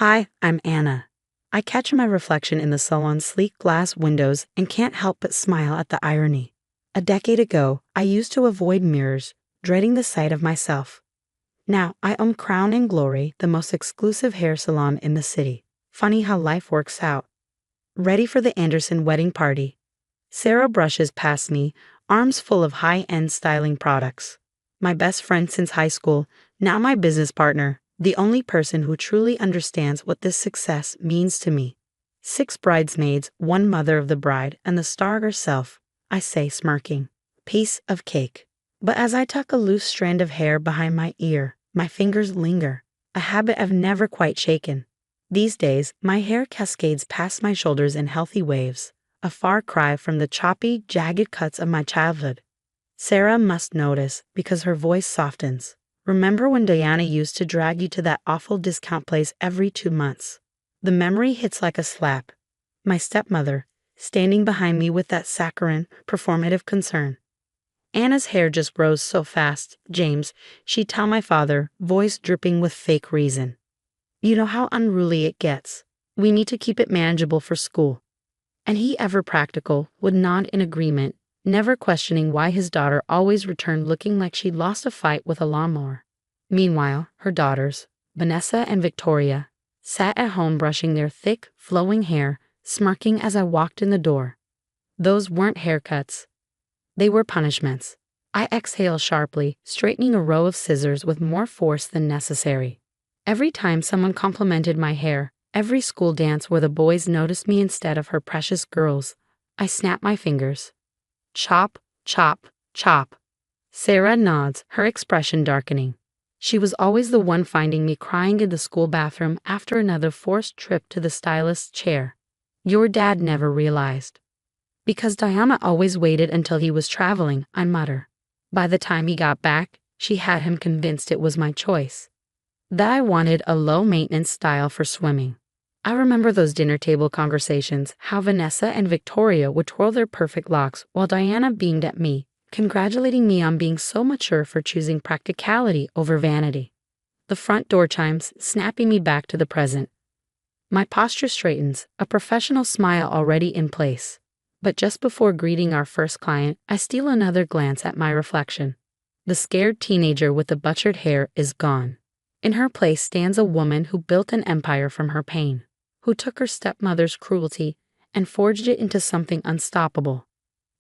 Hi, I'm Anna. I catch my reflection in the salon's sleek glass windows and can't help but smile at the irony. A decade ago, I used to avoid mirrors, dreading the sight of myself. Now, I own Crown and Glory, the most exclusive hair salon in the city. Funny how life works out. Ready for the Anderson wedding party. Sarah brushes past me, arms full of high-end styling products. My best friend since high school, now my business partner, the only person who truly understands what this success means to me. 6 bridesmaids, 1 mother of the bride, and the star herself, I say, smirking. Piece of cake. But as I tuck a loose strand of hair behind my ear, my fingers linger, a habit I've never quite shaken. These days, my hair cascades past my shoulders in healthy waves, a far cry from the choppy, jagged cuts of my childhood. Sarah must notice, because her voice softens. Remember when Diana used to drag you to that awful discount place every 2 months? The memory hits like a slap. My stepmother, standing behind me with that saccharine, performative concern. Anna's hair just grows so fast, James, she'd tell my father, voice dripping with fake reason. You know how unruly it gets. We need to keep it manageable for school. And he, ever practical, would nod in agreement, never questioning why his daughter always returned looking like she'd lost a fight with a lawnmower. Meanwhile, her daughters, Vanessa and Victoria, sat at home brushing their thick, flowing hair, smirking as I walked in the door. Those weren't haircuts. They were punishments. I exhaled sharply, straightening a row of scissors with more force than necessary. Every time someone complimented my hair, every school dance where the boys noticed me instead of her precious girls, I snapped my fingers. Chop, chop, chop. Sarah nods, her expression darkening. She was always the one finding me crying in the school bathroom after another forced trip to the stylist's chair. Your dad never realized. Because Diana always waited until he was traveling, I mutter. By the time he got back, she had him convinced it was my choice. That I wanted a low-maintenance style for swimming. I remember those dinner table conversations, how Vanessa and Victoria would twirl their perfect locks while Diana beamed at me, congratulating me on being so mature for choosing practicality over vanity. The front door chimes, snapping me back to the present. My posture straightens, a professional smile already in place. But just before greeting our first client, I steal another glance at my reflection. The scared teenager with the butchered hair is gone. In her place stands a woman who built an empire from her pain, who took her stepmother's cruelty and forged it into something unstoppable.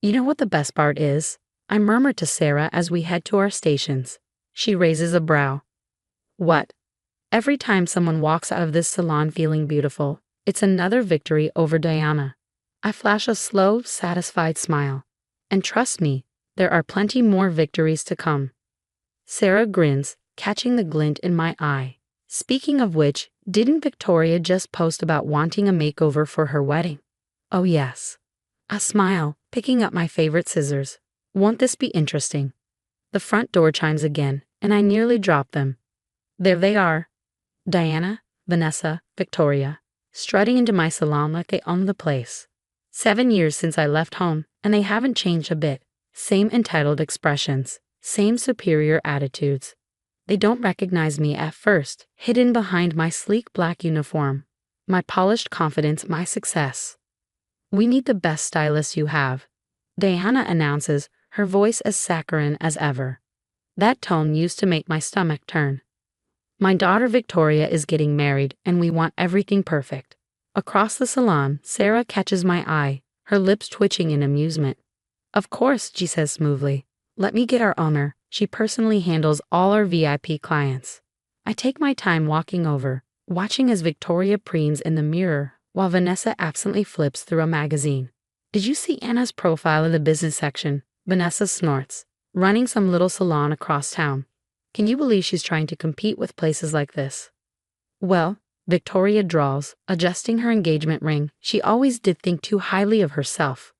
You know what the best part is? I murmur to Sarah as we head to our stations. She raises a brow. What? Every time someone walks out of this salon feeling beautiful, it's another victory over Diana. I flash a slow, satisfied smile. And trust me, there are plenty more victories to come. Sarah grins, catching the glint in my eye. Speaking of which, didn't Victoria just post about wanting a makeover for her wedding? Oh yes. I smile, picking up my favorite scissors. Won't this be interesting? The front door chimes again, and I nearly drop them. There they are. Diana, Vanessa, Victoria, strutting into my salon like they own the place. 7 years since I left home, and they haven't changed a bit. Same entitled expressions, same superior attitudes. They don't recognize me at first, hidden behind my sleek black uniform. My polished confidence, my success. We need the best stylist you have, Diana announces, her voice as saccharine as ever. That tone used to make my stomach turn. My daughter Victoria is getting married, and we want everything perfect. Across the salon, Sarah catches my eye, her lips twitching in amusement. Of course, she says smoothly. Let me get our owner. She personally handles all our VIP clients. I take my time walking over, watching as Victoria preens in the mirror while Vanessa absently flips through a magazine. Did you see Anna's profile in the business section? Vanessa snorts, running some little salon across town. Can you believe she's trying to compete with places like this? Well, Victoria drawls, adjusting her engagement ring. She always did think too highly of herself.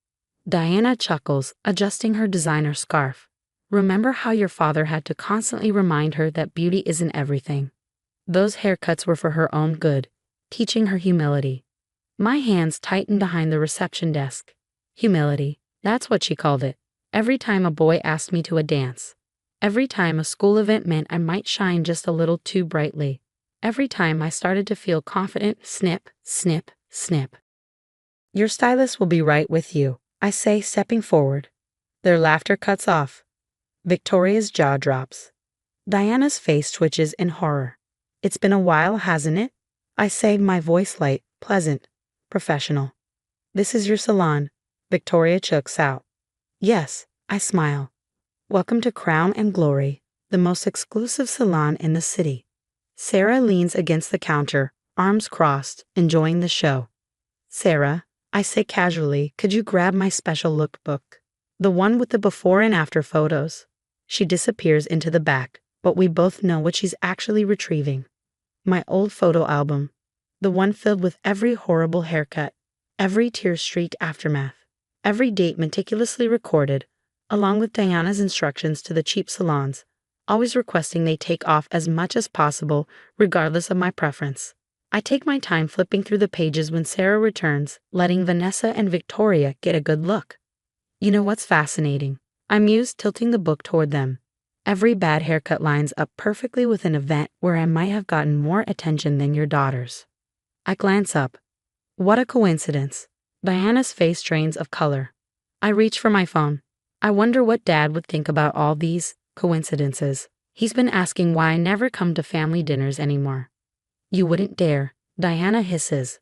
Diana chuckles, adjusting her designer scarf. Remember how your father had to constantly remind her that beauty isn't everything. Those haircuts were for her own good, teaching her humility. My hands tightened behind the reception desk. Humility, that's what she called it. Every time a boy asked me to a dance. Every time a school event meant I might shine just a little too brightly. Every time I started to feel confident, snip, snip, snip. Your stylist will be right with you, I say, stepping forward. Their laughter cuts off. Victoria's jaw drops. Diana's face twitches in horror. It's been a while, hasn't it? I say, my voice light, pleasant, professional. This is your salon. Victoria chokes out. Yes, I smile. Welcome to Crown and Glory, the most exclusive salon in the city. Sarah leans against the counter, arms crossed, enjoying the show. Sarah, I say casually, could you grab my special lookbook? The one with the before and after photos. She disappears into the back, but we both know what she's actually retrieving. My old photo album. The one filled with every horrible haircut, every tear-streaked aftermath, every date meticulously recorded, along with Diana's instructions to the cheap salons, always requesting they take off as much as possible, regardless of my preference. I take my time flipping through the pages when Sarah returns, letting Vanessa and Victoria get a good look. You know what's fascinating? I muse, tilting the book toward them. Every bad haircut lines up perfectly with an event where I might have gotten more attention than your daughters. I glance up. What a coincidence. Diana's face drains of color. I reach for my phone. I wonder what Dad would think about all these coincidences. He's been asking why I never come to family dinners anymore. You wouldn't dare, Diana hisses.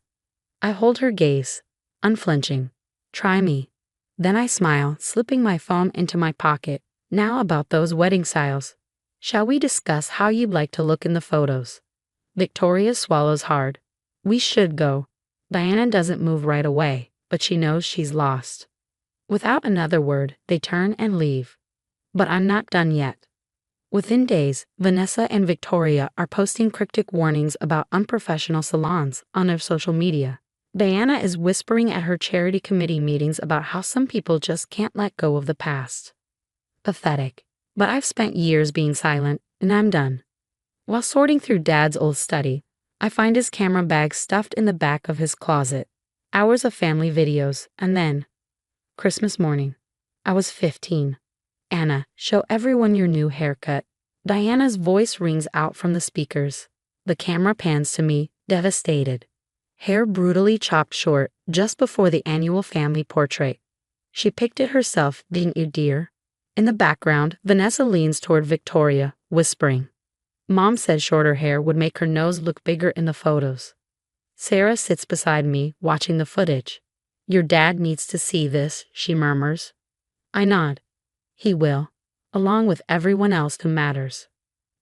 I hold her gaze, unflinching. Try me. Then I smile, slipping my phone into my pocket. Now about those wedding styles. Shall we discuss how you'd like to look in the photos? Victoria swallows hard. We should go. Diana doesn't move right away, but she knows she's lost. Without another word, they turn and leave. But I'm not done yet. Within days, Vanessa and Victoria are posting cryptic warnings about unprofessional salons on their social media. Diana is whispering at her charity committee meetings about how some people just can't let go of the past. Pathetic. But I've spent years being silent, and I'm done. While sorting through Dad's old study, I find his camera bag stuffed in the back of his closet. Hours of family videos, and then Christmas morning. I was 15. Anna, show everyone your new haircut. Diana's voice rings out from the speakers. The camera pans to me, devastated. Hair brutally chopped short just before the annual family portrait. She picked it herself, didn't you, dear? In the background, Vanessa leans toward Victoria, whispering. Mom said shorter hair would make her nose look bigger in the photos. Sarah sits beside me, watching the footage. Your dad needs to see this, she murmurs. I nod. He will, along with everyone else who matters.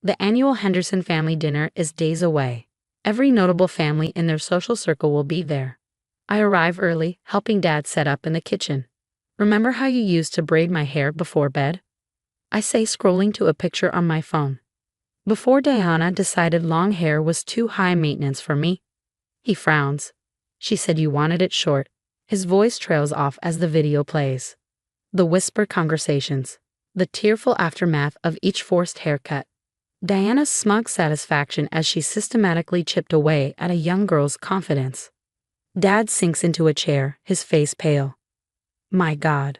The annual Henderson family dinner is days away. Every notable family in their social circle will be there. I arrive early, helping Dad set up in the kitchen. Remember how you used to braid my hair before bed? I say, scrolling to a picture on my phone. Before Diana decided long hair was too high maintenance for me. He frowns. She said you wanted it short. His voice trails off as the video plays. The whispered conversations. The tearful aftermath of each forced haircut. Diana's smug satisfaction as she systematically chipped away at a young girl's confidence. Dad sinks into a chair, his face pale. My God.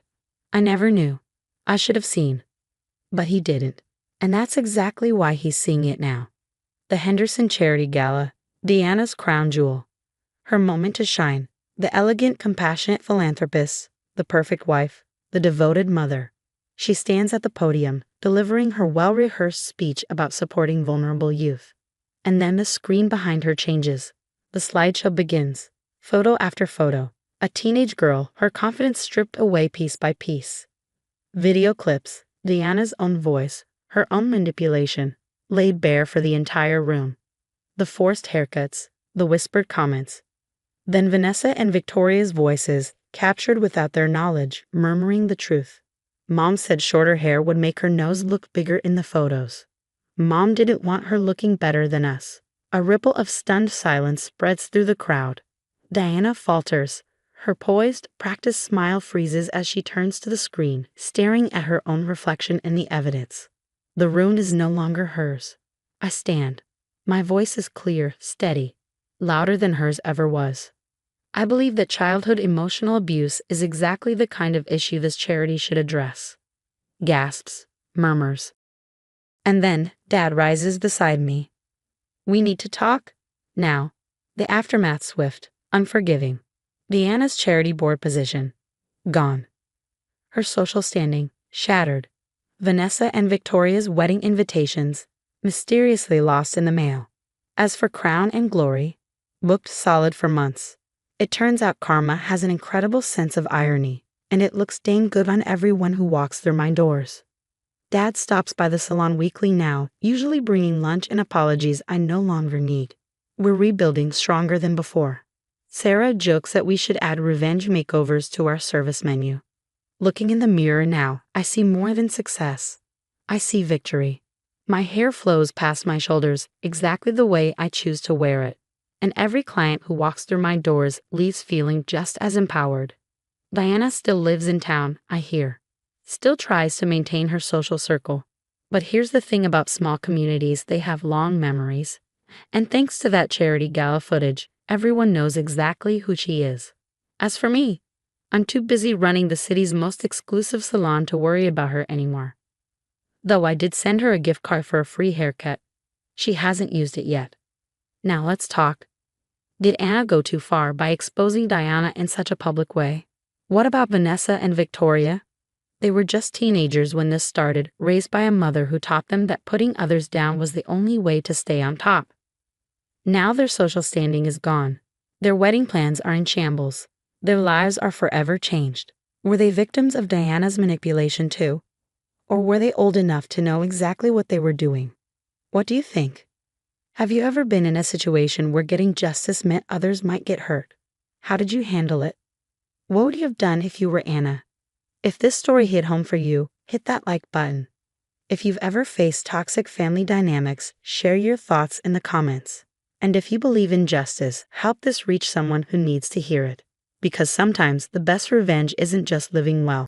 I never knew. I should have seen. But he didn't. And that's exactly why he's seeing it now. The Henderson Charity Gala, Diana's crown jewel. Her moment to shine. The elegant, compassionate philanthropist, the perfect wife, the devoted mother. She stands at the podium, delivering her well-rehearsed speech about supporting vulnerable youth. And then the screen behind her changes. The slideshow begins. Photo after photo. A teenage girl, her confidence stripped away piece by piece. Video clips, Diana's own voice, her own manipulation, laid bare for the entire room. The forced haircuts, the whispered comments. Then Vanessa and Victoria's voices, captured without their knowledge, murmuring the truth. Mom said shorter hair would make her nose look bigger in the photos. Mom didn't want her looking better than us. A ripple of stunned silence spreads through the crowd. Diana falters. Her poised, practiced smile freezes as she turns to the screen, staring at her own reflection in the evidence. The room is no longer hers. I stand. My voice is clear, steady, louder than hers ever was. I believe that childhood emotional abuse is exactly the kind of issue this charity should address. Gasps, murmurs. And then Dad rises beside me. We need to talk? Now. The aftermath swift, unforgiving. Diana's charity board position. Gone. Her social standing. Shattered. Vanessa and Victoria's wedding invitations. Mysteriously lost in the mail. As for crown and glory. Booked solid for months. It turns out karma has an incredible sense of irony, and it looks dang good on everyone who walks through my doors. Dad stops by the salon weekly now, usually bringing lunch and apologies I no longer need. We're rebuilding stronger than before. Sarah jokes that we should add revenge makeovers to our service menu. Looking in the mirror now, I see more than success. I see victory. My hair flows past my shoulders exactly the way I choose to wear it, and every client who walks through my doors leaves feeling just as empowered. Diana still lives in town, I hear. Still tries to maintain her social circle. But here's the thing about small communities, they have long memories. And thanks to that charity gala footage, everyone knows exactly who she is. As for me, I'm too busy running the city's most exclusive salon to worry about her anymore. Though I did send her a gift card for a free haircut. She hasn't used it yet. Now let's talk. Did Anna go too far by exposing Diana in such a public way? What about Vanessa and Victoria? They were just teenagers when this started, raised by a mother who taught them that putting others down was the only way to stay on top. Now their social standing is gone. Their wedding plans are in shambles. Their lives are forever changed. Were they victims of Diana's manipulation too? Or were they old enough to know exactly what they were doing? What do you think? Have you ever been in a situation where getting justice meant others might get hurt? How did you handle it? What would you have done if you were Anna? If this story hit home for you, hit that like button. If you've ever faced toxic family dynamics, share your thoughts in the comments. And if you believe in justice, help this reach someone who needs to hear it. Because sometimes the best revenge isn't just living well.